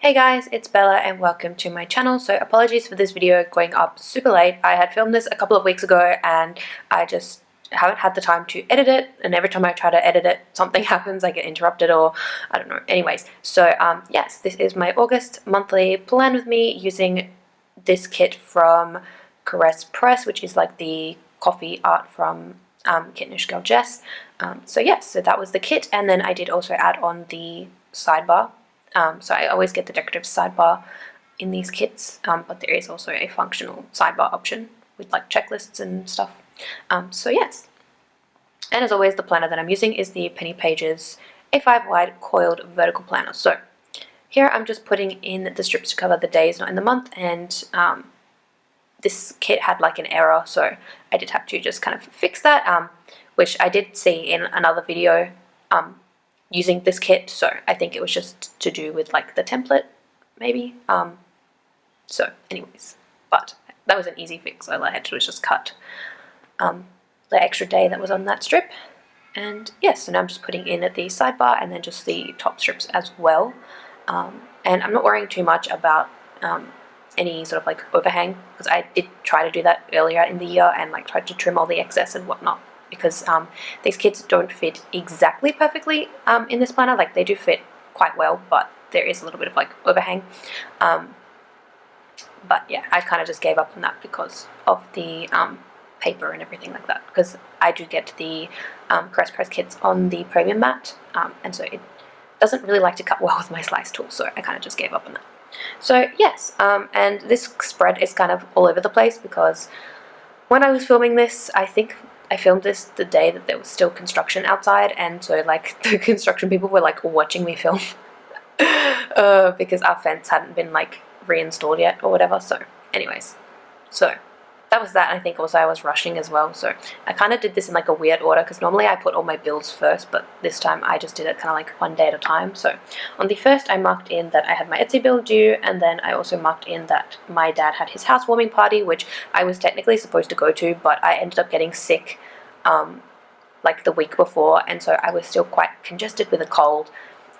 Hey guys, it's Bella and welcome to my channel. So apologies for this video going up super late. I had filmed this a couple of weeks ago and I just haven't had the time to edit it, and every time I try to edit it something happens, I get interrupted or I don't know. Anyways, so yes, this is my August monthly plan with me using this kit from 𝚜𝚑𝚘𝚙𝚜, Press, which is like the coffee art from 𝚜𝚑𝚘𝚗𝚝𝚜. So yes, so that was the kit, and then I did also add on the sidebar. So I always get the decorative sidebar in these kits, but there is also a functional sidebar option with like checklists and stuff. So yes, and as always the planner that I'm using is the Penny Pages A5 wide coiled vertical planner. So here I'm just putting in the strips to cover the days not in the month, and this kit had like an error, so I did have to just kind of fix that, which I did see in another video using this kit, so I think it was just to do with like the template maybe. So anyways, but that was an easy fix. All I had to do was just cut the extra day that was on that strip, and yes, so now I'm just putting in the sidebar and then just the top strips as well. And I'm not worrying too much about any sort of like overhang, because I did try to do that earlier in the year and like tried to trim all the excess and whatnot, because these kits don't fit exactly perfectly in this planner. Like they do fit quite well, but there is a little bit of like overhang. But yeah, I kind of just gave up on that because of the paper and everything like that, because I do get the 𝚜𝚑𝚘𝚘𝚘 Press kits on the premium mat, and so it doesn't really like to cut well with my slice tool, so I kind of just gave up on that. So yes, and this spread is kind of all over the place, because when I was filming this, I think I filmed this the day that there was still construction outside, and so like the construction people were like watching me film because our fence hadn't been like reinstalled yet or whatever. So anyways, so that was that. I think also I was rushing as well, so I kind of did this in like a weird order, because normally I put all my builds first, but this time I just did it kind of like one day at a time. So on the first I marked in that I had my Etsy build due, and then I also marked in that my dad had his housewarming party, which I was technically supposed to go to, but I ended up getting sick like the week before, and so I was still quite congested with a cold.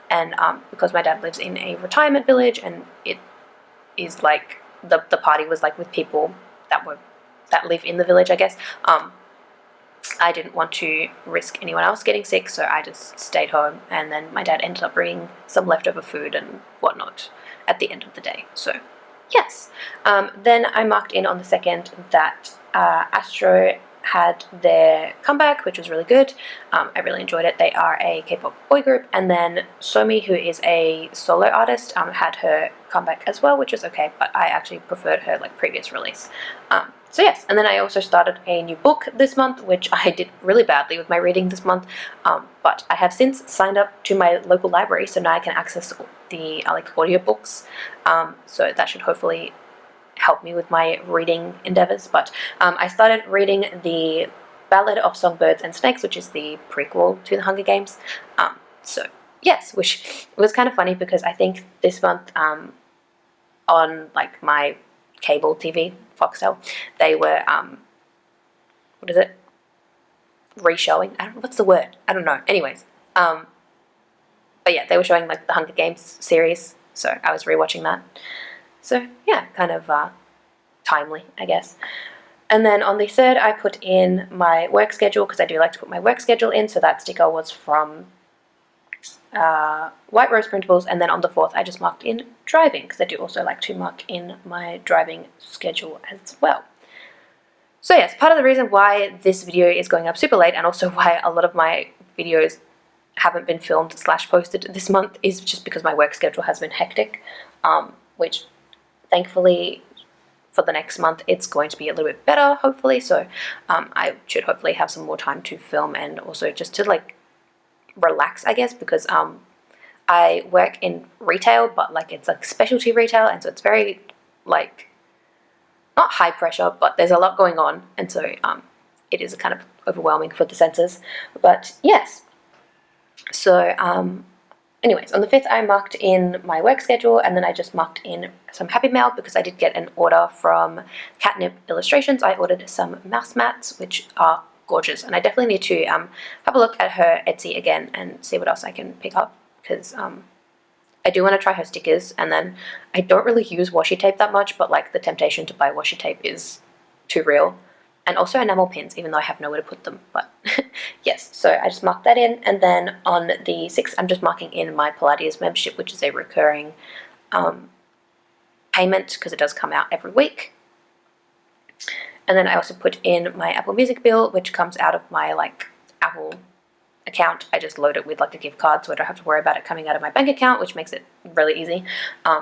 And because my dad lives in a retirement village, and it is like the party was like with people that live in the village, I guess. I didn't want to risk anyone else getting sick, so I just stayed home, and then my dad ended up bringing some leftover food and whatnot at the end of the day. So yes, then I marked in on the second that Astro had their comeback, which was really good. I really enjoyed it. They are a K-pop boy group, and then 𝚜𝚑𝚘𝚘𝚘, who is a solo artist, had her comeback as well, which was okay, but I actually preferred her like previous release. So yes, and then I also started a new book this month, which I did really badly with my reading this month, but I have since signed up to my local library, so now I can access the like audiobooks, so that should hopefully help me with my reading endeavors. But I started reading the Ballad of Songbirds and Snakes, which is the prequel to the Hunger Games. So yes, which was kind of funny, because I think this month on like my cable TV, Foxtel, they were what is it, re-showing, what's the word, I don't know, anyways, but yeah, they were showing like the Hunger Games series, so I was rewatching that. So yeah, kind of timely, I guess. And then on the third I put in my work schedule, because I do like to put my work schedule in, so that sticker was from White Rose Printables. And then on the fourth I just marked in driving, because I do also like to mark in my driving schedule as well. So yes, part of the reason why this video is going up super late, and also why a lot of my videos haven't been filmed / posted this month, is just because my work schedule has been hectic, which thankfully for the next month it's going to be a little bit better, hopefully. So I should hopefully have some more time to film, and also just to like relax, I guess, because I work in retail, but like it's like specialty retail, and so it's very like not high pressure, but there's a lot going on, and so it is kind of overwhelming for the senses. But yes, so anyways, on the 5th I marked in my work schedule, and then I just marked in some Happy Mail, because I did get an order from Catnip Illustrations. I ordered some mouse mats, which are gorgeous, and I definitely need to have a look at her Etsy again and see what else I can pick up, because I do want to try her stickers, and then I don't really use washi tape that much, but like the temptation to buy washi tape is too real. And also enamel pins, even though I have nowhere to put them, but yes, so I just marked that in. And then on the 6th, I'm just marking in my Pilates membership, which is a recurring payment because it does come out every week. And then I also put in my Apple Music bill, which comes out of my like Apple account. I just load it with like a gift card, so I don't have to worry about it coming out of my bank account, which makes it really easy.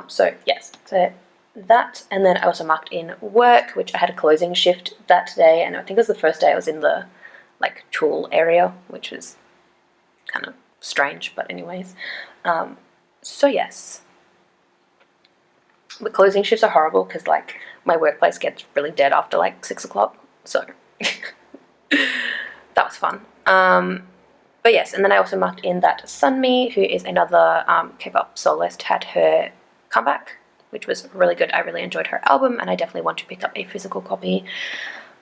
So yes, so that. And then I also marked in work, which I had a closing shift that day, and I think it was the first day I was in the like tool area, which was kind of strange, but anyways. So yes, the closing shifts are horrible because like my workplace gets really dead after like 6 o'clock, so that was fun. But yes, and then I also marked in that Sunmi, who is another K-pop soloist, had her comeback, which was really good. I really enjoyed her album, and I definitely want to pick up a physical copy.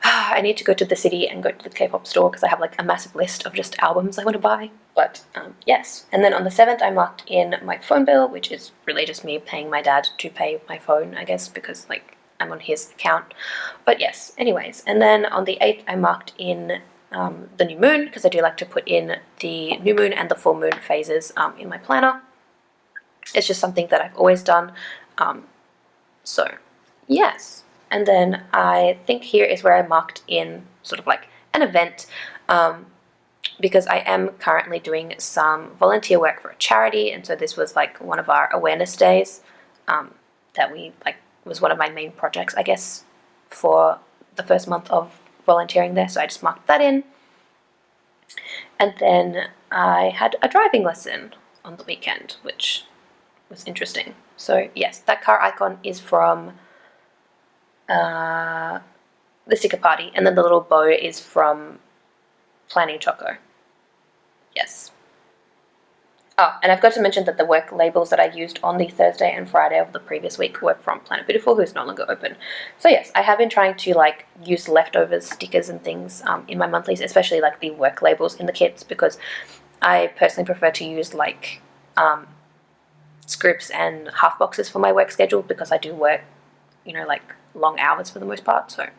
I need to go to the city and go to the K-pop store because I have like a massive list of just albums I want to buy. But yes, and then on the 7th I marked in my phone bill, which is really just me paying my dad to pay my phone, I guess, because like I'm on his account. But yes, anyways, and then on the 8th I marked in the new moon, because I do like to put in the new moon and the full moon phases in my planner. It's just something that I've always done. So yes, and then I think here is where I marked in sort of like an event, because I am currently doing some volunteer work for a charity, and so this was like one of our awareness days that we like was one of my main projects, I guess, for the first month of volunteering there, so I just marked that in. And then I had a driving lesson on the weekend, which was interesting. So yes, that car icon is from the sticker party, and then the little bow is from Planning Choco. Yes. Oh, and I've got to mention that the work labels that I used on the Thursday and Friday of the previous week were from Planet Beautiful, who's no longer open. So yes, I have been trying to like use leftovers, stickers and things in my monthlies, especially like the work labels in the kits, because I personally prefer to use like scripts and half boxes for my work schedule, because I do work, you know, like long hours for the most part, so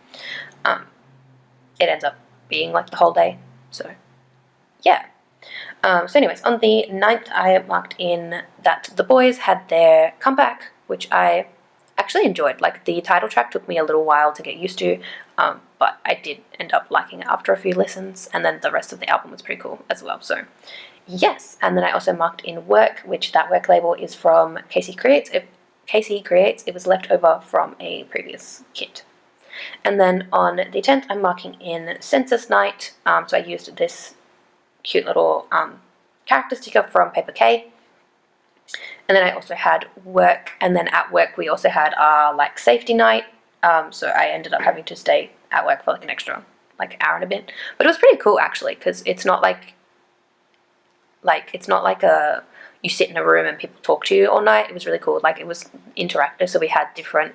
it ends up being like the whole day, so yeah. So anyways, on the 9th I marked in that the boys had their comeback, which I actually enjoyed. Like the title track took me a little while to get used to, but I did end up liking it after a few listens, and then the rest of the album was pretty cool as well, so yes. And then I also marked in work, which that work label is from 𝚘𝚑𝚘𝚘𝚘 Creates. It was left over from a previous kit. And then on the 10th I'm marking in Census Night, so I used this cute little character sticker from Paper K. And then I also had work, and then at work we also had our like safety night, so I ended up having to stay at work for like an extra like hour and a bit, but it was pretty cool actually, because it's not like a you sit in a room and people talk to you all night. It was really cool. Like it was interactive, so we had different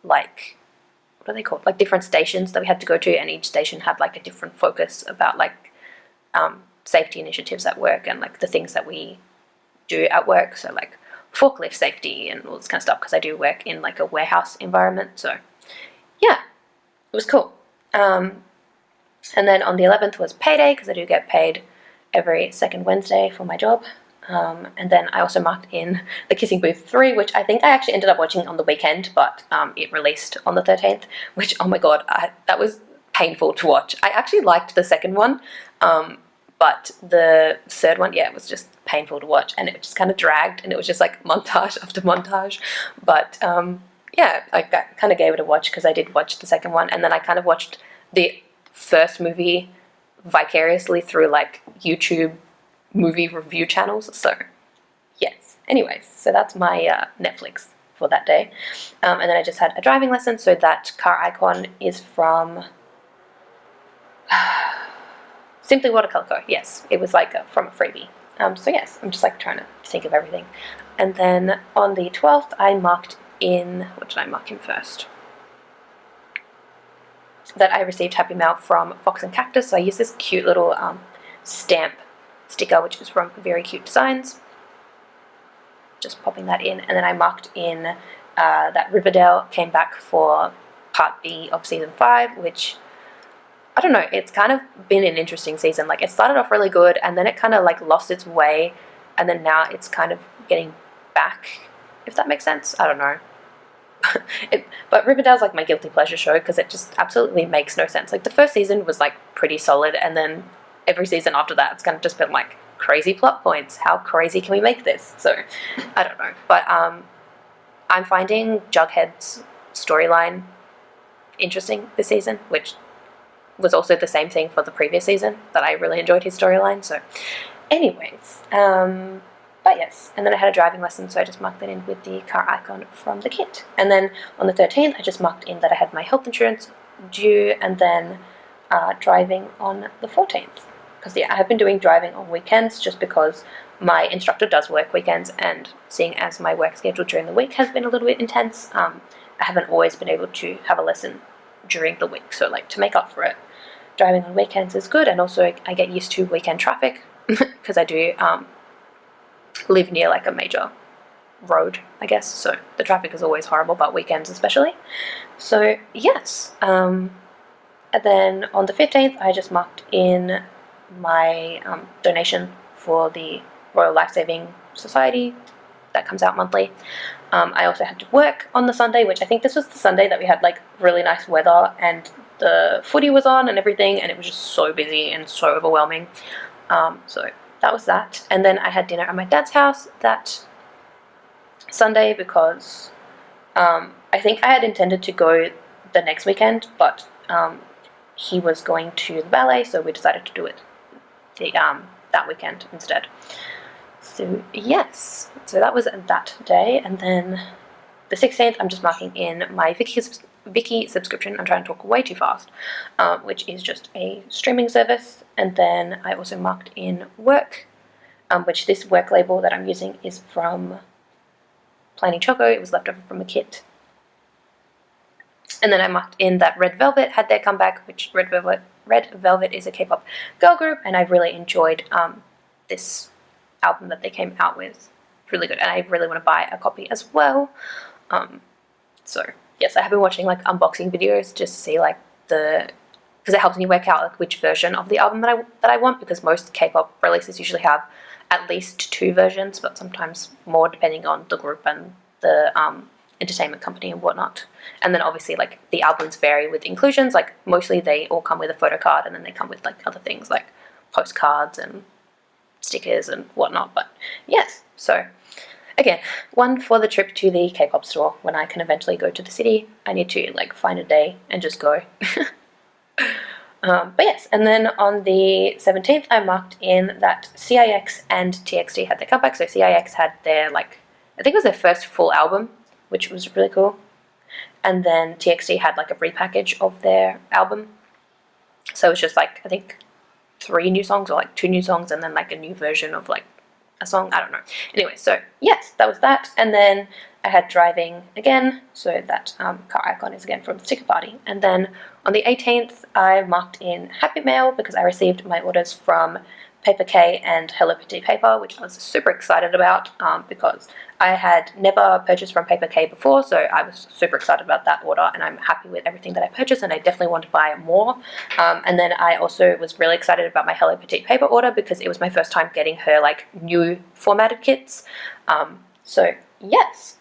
like, what are they called, like different stations that we had to go to, and each station had like a different focus about like safety initiatives at work and like the things that we do at work, so like forklift safety and all this kind of stuff, because I do work in like a warehouse environment, so yeah, it was cool. And then on the 11th was payday, because I do get paid every second Wednesday for my job. And then I also marked in The Kissing Booth 3, which I think I actually ended up watching on the weekend, but it released on the 13th, which, oh my god, that was painful to watch. I actually liked the second one, but the third one, yeah, it was just painful to watch, and it just kind of dragged, and it was just like montage after montage. But yeah, I kind of gave it a watch, because I did watch the second one, and then I kind of watched the first movie vicariously through like YouTube movie review channels, so yes. Anyways, so that's my Netflix for that day. And then I just had a driving lesson, so that car icon is from Simply Watercolor Co. Yes, it was like from a freebie. So yes, I'm just like trying to think of everything. And then on the 12th I marked in, what did I mark in first? That I received Happy Mail from Fox and Cactus, so I used this cute little stamp sticker, which is from Very Cute Designs. just popping that in. And then I marked in that Riverdale came back for part B of season 5, which, I don't know, it's kind of been an interesting season. Like, it started off really good, and then it kind of like lost its way, and then now it's kind of getting back, if that makes sense. I don't know. But Riverdale's like my guilty pleasure show because it just absolutely makes no sense. Like, the first season was like pretty solid, and then every season after that it's kind of just been like crazy plot points. How crazy can we make this? So I don't know, but I'm finding Jughead's storyline interesting this season, which was also the same thing for the previous season, that I really enjoyed his storyline. So anyways, but yes, and then I had a driving lesson, so I just marked that in with the car icon from the kit. And then on the 13th, I just marked in that I had my health insurance due, and then driving on the 14th. Because yeah, I have been doing driving on weekends just because my instructor does work weekends, and seeing as my work schedule during the week has been a little bit intense, I haven't always been able to have a lesson during the week. So like, to make up for it, driving on weekends is good, and also I get used to weekend traffic because I do live near like a major road, I guess, so the traffic is always horrible, but weekends especially. So yes, and then on the 15th I just marked in my donation for the Royal Lifesaving Society that comes out monthly. I also had to work on the Sunday, which I think this was the Sunday that we had like really nice weather and the footy was on and everything, and it was just so busy and so overwhelming. So that was that. And then I had dinner at my dad's house that Sunday because I think I had intended to go the next weekend, but he was going to the ballet, so we decided to do it that weekend instead. So yes, so that was that day. And then the 16th, I'm just marking in my Viki subscription. I'm trying to talk way too fast, which is just a streaming service. And then I also marked in work, which this work label that I'm using is from Planning Choco. It was left over from a kit. And then I marked in that Red Velvet had their comeback, which Red Velvet is a K-pop girl group, and I really enjoyed this album that they came out with. Really good, and I really want to buy a copy as well. So yes, I have been watching like unboxing videos just to see like because it helps me work out like which version of the album that I want, because most K-pop releases usually have at least 2 versions, but sometimes more depending on the group and the entertainment company and whatnot. And then obviously like the albums vary with inclusions. Like mostly they all come with a photo card, and then they come with like other things like postcards and stickers and whatnot. But yes, so again, one for the trip to the K-pop store when I can eventually go to the city. I need to like find a day and just go. But yes, and then on the 17th I marked in that CIX and TXT had their comeback. So CIX had their like, I think it was their first full album, which was really cool. And then TXT had like a repackage of their album. So it was just like, I think 3 new songs or like 2 new songs, and then like a new version of like a song, I don't know. Anyway, so yes, that was that. And then I had driving again, so that car icon is again from the sticker party. And then on the 18th I marked in Happy Mail because I received my orders from Paper K and Hello Petite Paper, which I was super excited about because I had never purchased from Paper K before, so I was super excited about that order, and I'm happy with everything that I purchased, and I definitely want to buy more. And then I also was really excited about my Hello Petite Paper order because it was my first time getting her like new formatted kits. So yes,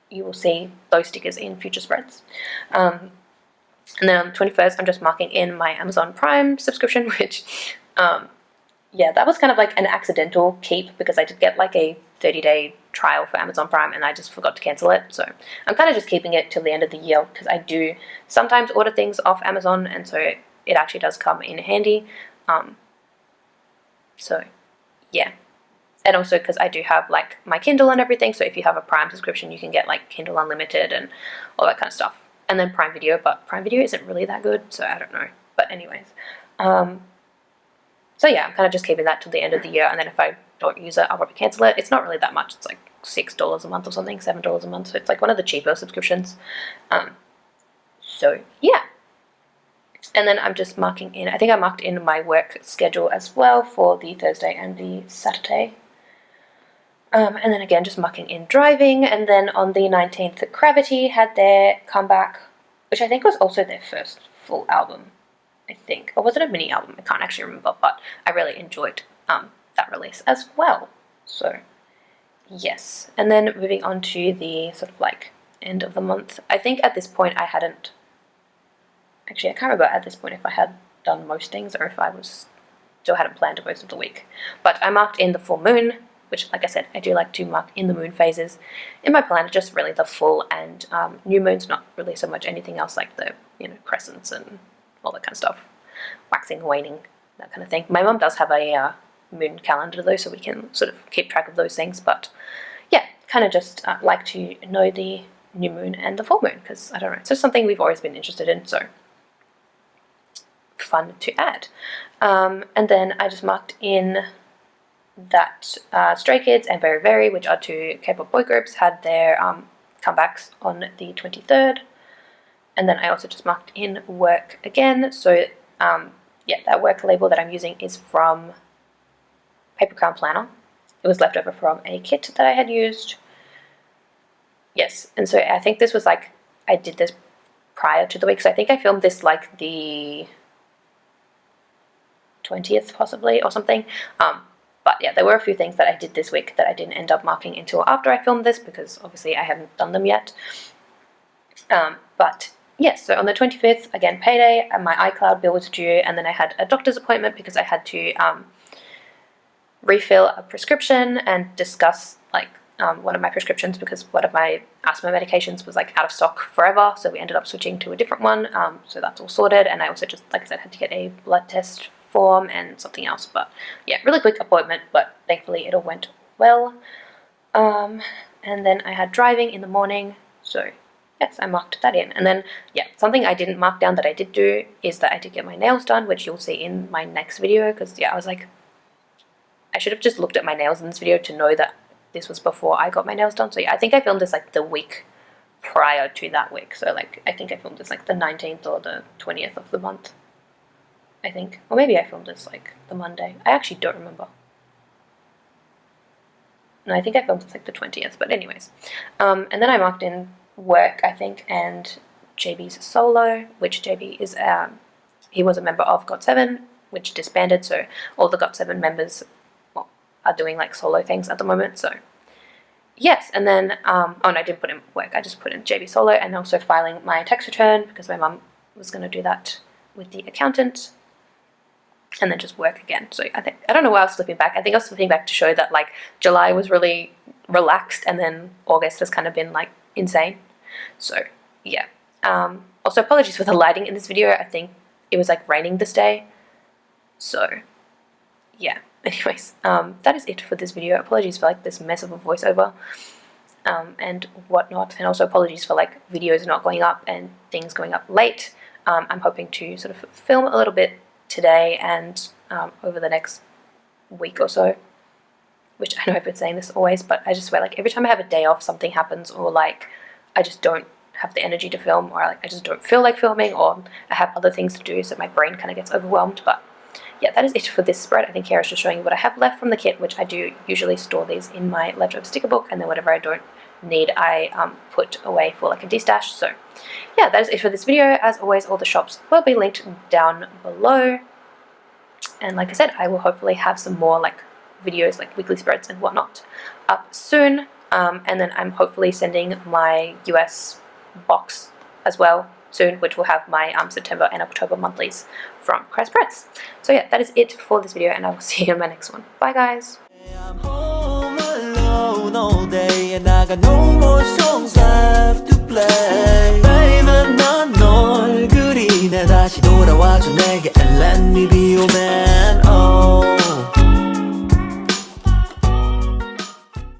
you will see those stickers in future spreads. And then on the 21st, I'm just marking in my Amazon Prime subscription, which yeah, that was kind of like an accidental keep because I did get like a 30-day trial for Amazon Prime and I just forgot to cancel it. So I'm kind of just keeping it till the end of the year because I do sometimes order things off Amazon, and so it actually does come in handy. So yeah. And also because I do have like my Kindle and everything, so if you have a Prime subscription you can get like Kindle Unlimited and all that kind of stuff. And then Prime Video, but Prime Video isn't really that good, so I don't know. But anyways. So yeah, I'm kind of just keeping that till the end of the year, and then if I don't use it, I'll probably cancel it. It's not really that much. It's like $6 a month or something, $7 a month. So it's like one of the cheaper subscriptions. So yeah. And then I'm just marking in, I think I marked in my work schedule as well for the Thursday and the Saturday. And then again, just mucking in driving. And then on the 19th, 𝚜𝚑𝚘𝚙𝚜 had their comeback, which I think was also their first full album, I think. Or was it a mini album? I can't actually remember, but I really enjoyed that release as well. So, yes. And then moving on to the sort of like end of the month. I think at this point I hadn't... Actually, I can't remember at this point if I had done most things or if I still hadn't planned most of the week. But I marked in the full moon, which, like I said, I do like to mark in the moon phases in my planner, just really the full and new moons, not really so much anything else like the, crescents and all that kind of stuff. Waxing, waning, that kind of thing. My mum does have a moon calendar though, so we can sort of keep track of those things, but yeah, kind of just like to know the new moon and the full moon, because I don't know, it's just something we've always been interested in, so fun to add. And then I just marked in that Stray Kids and Very Very, which are two K-pop boy groups, had their comebacks on the 23rd. And then I also just marked in work again. So yeah, that work label that I'm using is from Paper Crown Planner. It was left over from a kit that I had used. Yes, and so I think this was like, I did this prior to the week. So I think I filmed this like the 20th possibly or something. But yeah, there were a few things that I did this week that I didn't end up marking until after I filmed this, because obviously I hadn't done them yet. But yes, so on the 25th, again, payday, and my iCloud bill was due, and then I had a doctor's appointment because I had to refill a prescription and discuss like one of my prescriptions, because one of my asthma medications was like out of stock forever, so we ended up switching to a different one. So that's all sorted, and I also just, like I said, had to get a blood test form and something else. But yeah, really quick appointment, but thankfully it all went well. And then I had driving in the morning, so yes, I marked that in. And then yeah, something I didn't mark down that I did do is that I did get my nails done, which you'll see in my next video, because yeah, I was like, I should have just looked at my nails in this video to know that this was before I got my nails done. So yeah, I think I filmed this like the week prior to that week, so like I think I filmed this like the 19th or the 20th of the month, I think. Or maybe I filmed this like the Monday. I actually don't remember. No, I think I filmed this like the 20th, but anyways. And then I marked in work, I think, and JB's solo, which JB is, he was a member of GOT7, which disbanded, so all the GOT7 members, well, are doing like solo things at the moment, so yes. And then, oh no, I didn't put in work, I just put in JB solo, and also filing my tax return, because my mum was going to do that with the accountant. And then just work again. So I don't know why I was flipping back. I think I was flipping back to show that like July was really relaxed, and then August has kind of been like insane. So yeah. Also apologies for the lighting in this video. I think it was like raining this day. So yeah. Anyways, that is it for this video. Apologies for like this mess of a voiceover and whatnot. And also apologies for like videos not going up and things going up late. I'm hoping to sort of film a little bit today and over the next week or so, which I know I've been saying this always, but I just swear like every time I have a day off something happens, or like I just don't have the energy to film, or like I just don't feel like filming, or I have other things to do, so my brain kind of gets overwhelmed. But yeah, that is it for this spread. I think here I was just showing you what I have left from the kit, which I do usually store these in my leftover sticker book, and then whatever I don't need I put away for like a de-stash. So yeah, that is it for this video. As always, all the shops will be linked down below, and like I said, I will hopefully have some more like videos, like weekly spreads and whatnot, up soon. And then I'm hopefully sending my US box as well soon, which will have my September and October monthlies from Crest Press. So yeah, that is it for this video, and I will see you in my next one. Bye guys! I'm home alone all day, and I got no more songs left to play. Baby, 난 널 그리네. 다시 돌아와줘 내게 and let me be your man. Oh.